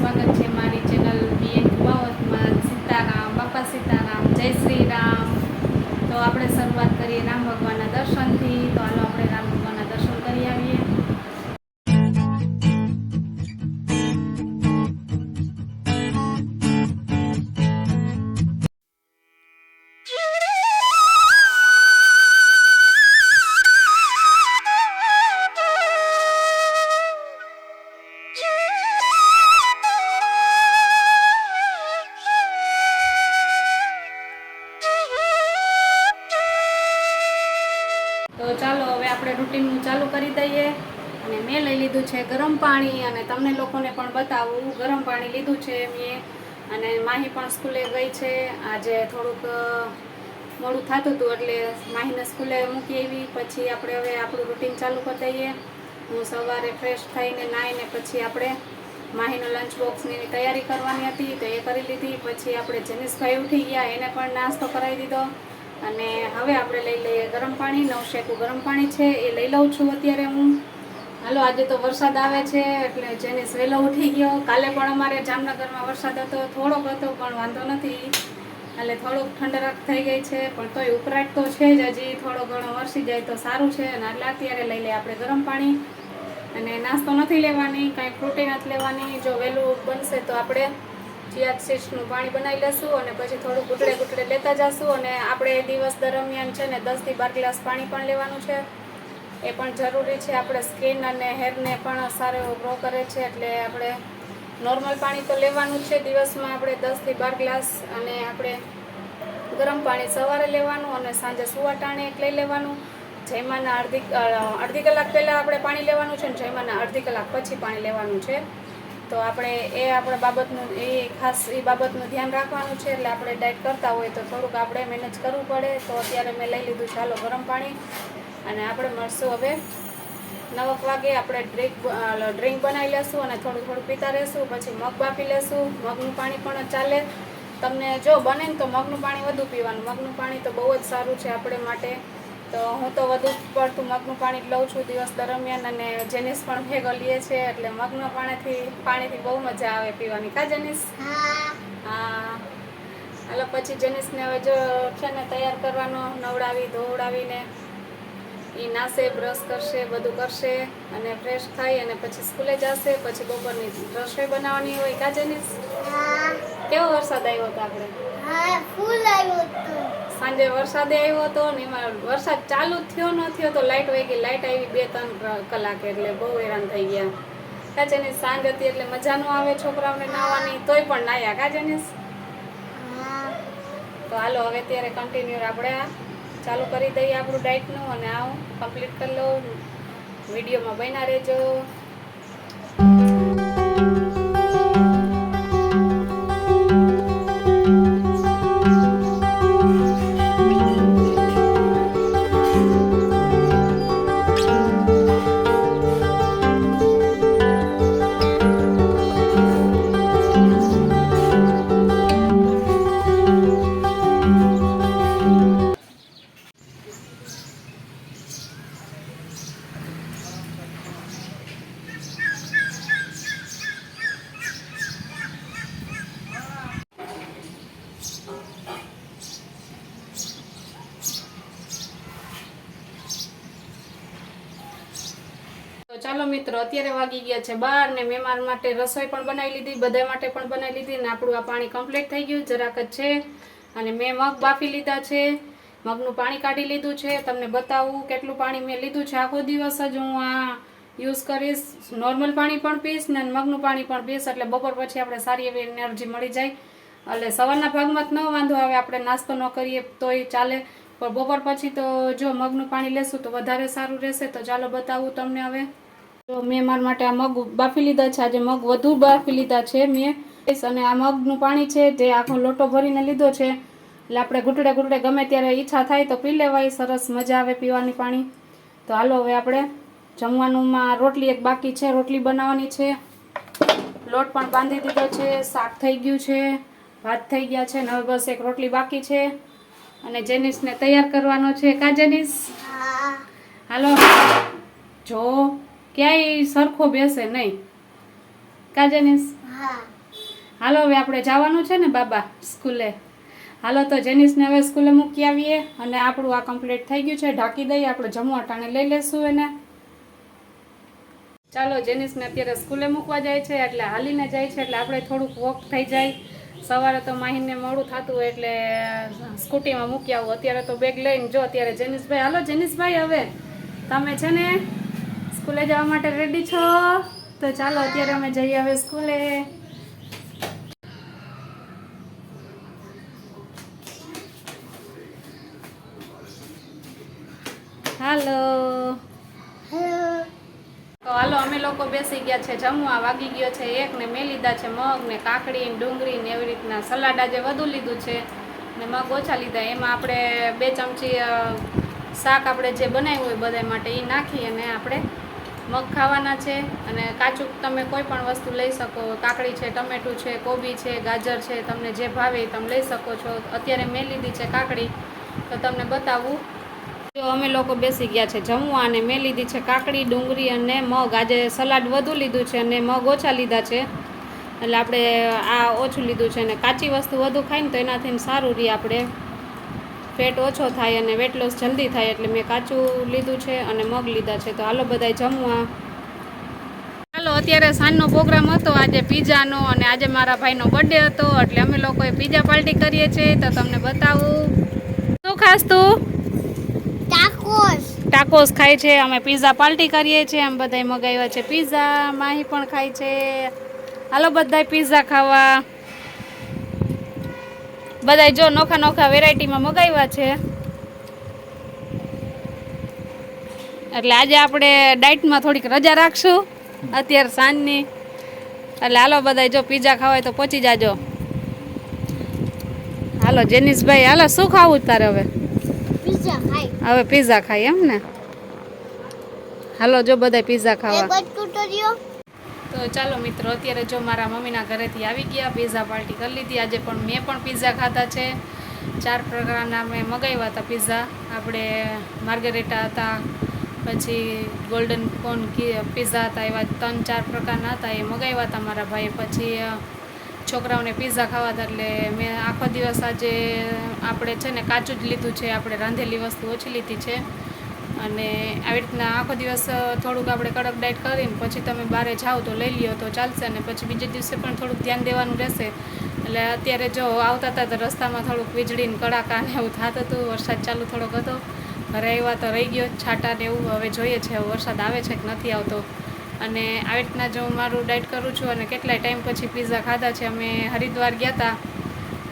સ્વાગત છે મારી ચેનલ બીએન કુમાવતમાં। સીતારામ, બાપા સીતારામ, જય શ્રી રામ। તો આપણે શરૂઆત કરીએ રામ ભગવાનના દર્શનથી। તો હાલો આપણે રામ ભગવાનના દર્શન કરી આવીએ। તો ચાલો હવે આપણે રૂટીનનું ચાલુ કરી દઈએ। અને મેં લઈ લીધું છે ગરમ પાણી, અને તમને લોકોને પણ બતાવું ગરમ પાણી લીધું છે મેં। અને માહી પણ સ્કૂલે ગઈ છે। આજે થોડુંક મોડું થતું હતું એટલે માહીને સ્કૂલે મૂકી આવી। પછી આપણે હવે આપણું રૂટીન ચાલુ કરી દઈએ। હું સવારે ફ્રેશ થઈને નાહીને પછી આપણે માહીનો લંચ બોક્સની તૈયારી કરવાની હતી તો એ કરી લીધી। પછી આપણે જનીશભાઈ ઉઠી ગયા, એને પણ નાસ્તો કરાવી દીધો। અને હવે આપણે લઈ લઈએ ગરમ પાણી। નવશેકું ગરમ પાણી છે એ લઈ લઉં છું અત્યારે હું। હાલો, આજે તો વરસાદ આવે છે એટલે જેનિસ વહેલો ઉઠી ગયો। કાલે પણ અમારે જામનગરમાં વરસાદ હતો, થોડોક હતો પણ વાંધો નથી, એટલે થોડુંક ઠંડક થઈ ગઈ છે। પણ તોય ઉકળાટ તો છે જ, હજી થોડો ઘણો વરસી જાય તો સારું છે। અને એટલે અત્યારે લઈ લઈએ આપણે ગરમ પાણી। અને નાસ્તો નથી લેવાની, કાંઈ ફ્રૂટી નથી લેવાની। જો વહેલું બનશે તો આપણે ચિયા સીડ્સનું પાણી બનાવી લેશું અને પછી થોડું ઘૂંટડે ઘૂંટડે લેતા જશું। અને આપણે દિવસ દરમિયાન છે ને 10 થી 12 ગ્લાસ પાણી પણ લેવાનું છે, એ પણ જરૂરી છે। આપણે સ્કિન અને હેરને પણ સારો એવો ગ્રો કરે છે, એટલે આપણે નોર્મલ પાણી તો લેવાનું છે દિવસમાં આપણે 10 થી 12 ગ્લાસ। અને આપણે ગરમ પાણી સવારે લેવાનું અને સાંજે સુવા ટાણે એક લઈ લેવાનું। જમવાના અડધી કલાક પહેલાં આપણે પાણી લેવાનું છે, ને જમવાના અડધી કલાક પછી પાણી લેવાનું છે। તો આપણે એ આપણા બાબતનું ખાસ એ બાબતનું ધ્યાન રાખવાનું છે। એટલે આપણે ડાયટ કરતા હોય તો થોડુંક આપણે મેનેજ કરવું પડે। તો અત્યારે મેં લઈ લીધું ચાલો ગરમ પાણી, અને આપણે મળશું હવે 9 વાગે। આપણે ડ્રિંક બનાવી લેશું અને થોડું થોડું પીતા રહેશું। પછી મગ બાફી લેશું, મગનું પાણી પણ ચાલે। તમને જો બને ને તો મગનું પાણી વધુ પીવાનું, મગનું પાણી તો બહુ જ સારું છે આપણે માટે। તો હું તો વધુ પડતું મગનું પાણી લઉં છું દિવસ દરમિયાન, અને જેનિસ પણ ભેગો લે છે, એટલે મગના પાણીથી બહુ મજા આવે પીવાની। કા જેનિસ? હા। એટલે પછી જેનિસને હવે જો છે ને તૈયાર કરવાનો, નવડાવી ધોવડાવીને એ નાશે, બ્રશ કરશે, બધું કરશે અને ફ્રેશ થઈ અને પછી સ્કૂલે જશે। પછી બપોરની રસોઈ બનાવવાની હોય। કા જેનિસ? કેવો વરસાદ આવ્યો હતો આપણે? ફૂલ આવ્યો હતો। સાંજે વરસાદે આવ્યો હતો ને એમાં વરસાદ ચાલુ થયો ન થયો તો લાઇટ વહી ગઈ। લાઇટ આવી 2-3 કલાક, એટલે બહુ હેરાન થઈ ગયા। કા જેનિસ? સાંજ હતી એટલે મજા ન આવે છોકરાઓને નાહવાની, તોય પણ નાહ્યા। કા જેનિસ? તો હાલો હવે અત્યારે કન્ટિન્યુ આપણે ચાલુ કરી દઈએ આપણું ડાયટનું, અને આવું કમ્પ્લીટ કરી લઉં। વિડીયોમાં બન્યા રહેજો। તો ચાલો મિત્રો, અત્યારે વાગી ગયા છે 12 ને મહેમાન માટે રસોઈ પણ બનાવી લીધી, બધા માટે પણ બનાવી લીધી, ને આપણું આ પાણી કમ્પ્લીટ થઈ ગયું, જરાક જ છે। અને મેં મગ બાફી લીધા છે, મગનું પાણી કાઢી લીધું છે। તમને બતાવું કેટલું પાણી મેં લીધું છે। આખો દિવસ જ હું આ યુઝ કરીશ, નોર્મલ પાણી પણ પીશ ને મગનું પાણી પણ પીશ, એટલે બપોર પછી આપણે સારી એવી એનર્જી મળી જાય। એટલે સવારના ભાગમાં જ ન વાંધો આવે, આપણે નાસ્તો ન કરીએ તોય ચાલે, પણ બપોર પછી તો જો મગનું પાણી લેશું તો વધારે સારું રહેશે। તો ચાલો બતાવું તમને હવે। તો મેં મારા માટે આ મગ બાફી લીધા છે, આજે મગ વધુ બાફી લીધા છે મેં। અને આ મગનું પાણી છે તે આખો લોટો ભરીને લીધો છે, એટલે આપણે ઘૂંટડે ઘૂંટડે ગમે ત્યારે ઈચ્છા થાય તો પી લેવાય, સરસ મજા આવે પીવાની પાણી। તો હાલો હવે આપણે જમવાનુંમાં રોટલી એક બાકી છે, રોટલી બનાવવાની છે। લોટ પણ બાંધી દીધો છે, શાક થઈ ગયું છે, ભાત થઈ ગયા છે, ને હવે બસ એક રોટલી બાકી છે। અને જેનિસને તૈયાર કરવાનો છે। કા જેનિસ? હાલો, જો ક્યાંય સરખો બેસે નહીં। કા જેનિસ? હા હાલો હવે આપણે જવાનું છે ને બાબા સ્કૂલે. હાલો તો જેનિસને હવે સ્કૂલે મૂકી આવીએ અને આપણું આ કમ્પ્લીટ થઈ ગયું છે. ઢાંકી દઈએ, આપણે જમવા ટાણે લઈ લેશું એને. ચાલો જેનિસને અત્યારે સ્કૂલે મૂકવા જાય છે એટલે હાલીને જાય છે એટલે આપણે થોડુંક વોક થઈ જાય. સવારે તો માહીને મોડું થતું હોય એટલે સ્કૂટીમાં મૂકી આવું. અત્યારે તો બેગ લઈને જો અત્યારે જેનિસભાઈ, હાલો જેનિસભાઈ હવે તમે છે ને સ્કૂલે જવા માટે રેડી છો? તો ચાલો અત્યારે અમે જઈએ હવે સ્કૂલે. હાલો હેલો તો હાલો અમે લોકો બેસી ગયા છે જમવા. વાગી ગયો છે 1 ને મેં લીધા છે મગ ને કાકડી ને ડુંગળી ને એવી રીતના. સલાડ આજે વધુ લીધું છે ને મગ ઓછા લીધા. એમાં આપણે 2 ચમચી શાક આપણે જે બનાવ્યું હોય બધા માટે એ નાખી અને આપણે મગ ખાવાના છે. અને કાચું તમે કોઈ પણ વસ્તુ લઈ શકો. કાકડી છે, ટમેટું છે, કોબી છે, ગાજર છે, તમને જે ભાવે એ તમે લઈ શકો છો. અત્યારે મેં લીધી છે કાકડી તો તમને બતાવું. જો અમે લોકો બેસી ગયા છે જમવા અને મેં લીધી છે કાકડી, ડુંગળી અને મગ. આજે સલાડ વધુ લીધું છે અને મગ ઓછા લીધા છે એટલે આપણે આ ઓછું લીધું છે. અને કાચી વસ્તુ વધુ ખાઈને તો એનાથી સારું રહે, આપણે ફેટ ઓછો થાય અને વેટ લોસ જલ્દી થાય એટલે મેં કાચું લીધું છે અને મગ લીધા છે. તો હાલો બધાય જમવા. ચાલો અત્યારે સાંજનો પ્રોગ્રામ હતો આજે પીઝાનો અને આજે મારા ભાઈનો બર્થડે હતો એટલે અમે લોકોએ પીઝા પાર્ટી કરીએ છીએ. તો તમને બતાવું. શું ખાસ તું? ટાકોસ ખાય છે. અમે પીઝા પાર્ટી કરીએ છીએ. આમ બધાય મગાવ્યા છે પીઝા. માહી પણ ખાય છે. હાલો બધાય પીઝા ખાવા. બધાય જો નોખા નોખા વેરાયટીમાં મગાવ્યા છે એટલે આજે આપણે ડાયટમાં થોડીક રજા રાખશું અત્યારે સાંજની. એટલે હાલો બધાય જો પીઝા ખાવાય તો પહોંચી જાજો. હાલો જેનિસભાઈ, હાલો શું ખાવું તારે હવે? પિઝા ખાઈ હવે પીઝા ખાય એમ ને? હાલો જો બધા પીઝા ખાવા. તો ચાલો મિત્રો અત્યારે જો મારા મમ્મીના ઘરેથી આવી ગયા. પીઝા પાર્ટી કરી લીધી. આજે પણ મેં પણ પીઝા ખાધા છે. 4 પ્રકારના મેં મગાવ્યા હતા પીઝા. આપણે માર્ગરેટા હતા, પછી ગોલ્ડન કોર્ન પીઝા હતા, એવા 3-4 પ્રકારના હતા એ મગાવ્યા હતા મારા ભાઈએ. પછી છોકરાઓને પીઝા ખાવા હતા એટલે મેં આખો દિવસ આજે આપણે છે ને કાચું જ લીધું છે. આપણે રાંધેલી વસ્તુ ઓછી લીધી છે અને આવી રીતના આખો દિવસ થોડુંક આપણે કડક ડાયટ કરીને પછી તમે બહાર જાઓ તો લઈ લ્યો તો ચાલશે. અને પછી બીજે દિવસે પણ થોડુંક ધ્યાન દેવાનું રહેશે. એટલે અત્યારે જો આવતા હતા તો રસ્તામાં થોડુંક વીજળીને કડાકા ને એવું થતું હતું. વરસાદ ચાલુ થોડોક હતો. ઘરે આવ્યા તો રહી ગયો છાંટા ને એવું. હવે જોઈએ છે વરસાદ આવે છે કે નથી આવતો. અને આવી રીતના જો હું મારું ડાયટ કરું છું અને કેટલાય ટાઈમ પછી પીઝા ખાધા છે. અમે હરિદ્વાર ગયા હતા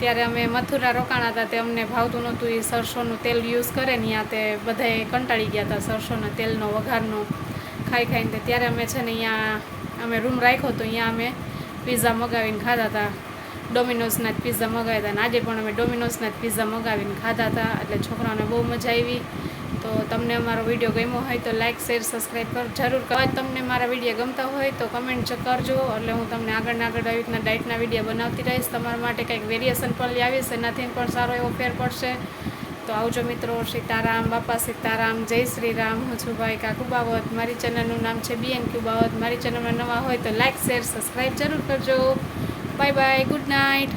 ત્યારે અમે મથુરા રોકાણા હતા. તે અમને ભાવતું નહોતું એ સરસોનું તેલ યુઝ કરે ને ત્યાં તે બધાએ કંટાળી ગયા હતા સરસોના તેલનો વઘારનો ખાઈ ખાઈને. ત્યારે અમે છે ને અહીંયા અમે રૂમ રાખ્યો તો અહીંયા અમે પીઝા મગાવીને ખાધા હતા. ડોમિનોઝના જ પીઝા મગાવ્યા હતા અને આજે પણ અમે ડોમિનોઝના જ પીઝા મગાવીને ખાધા હતા. એટલે છોકરાઓને બહુ મજા આવી. તો તમને અમારો વિડીયો ગમ્યો હોય તો લાઇક, શેર, સબસ્ક્રાઈબ જરૂર કરો. તમને મારા વિડીયો ગમતા હોય તો કમેન્ટ કરજો એટલે હું તમને આગળ આવી રીતના ડાયટના વિડીયો બનાવતી રહીશ. તમારા માટે કંઈક વેરિએશન પણ લઈ આવીશ. એનાથી પણ સારો એવો ફેર પડશે. તો આવજો મિત્રો. સીતારામ, બાપા સીતારામ, જય શ્રી રામ. હું છું ભાઈ કાકુ બાવત. મારી ચેનલનું નામ છે BNQ બાવત. મારી ચેનલમાં નવા હોય તો લાઇક, શેર, સબસ્ક્રાઈબ જરૂર કરજો. Bye bye, good night.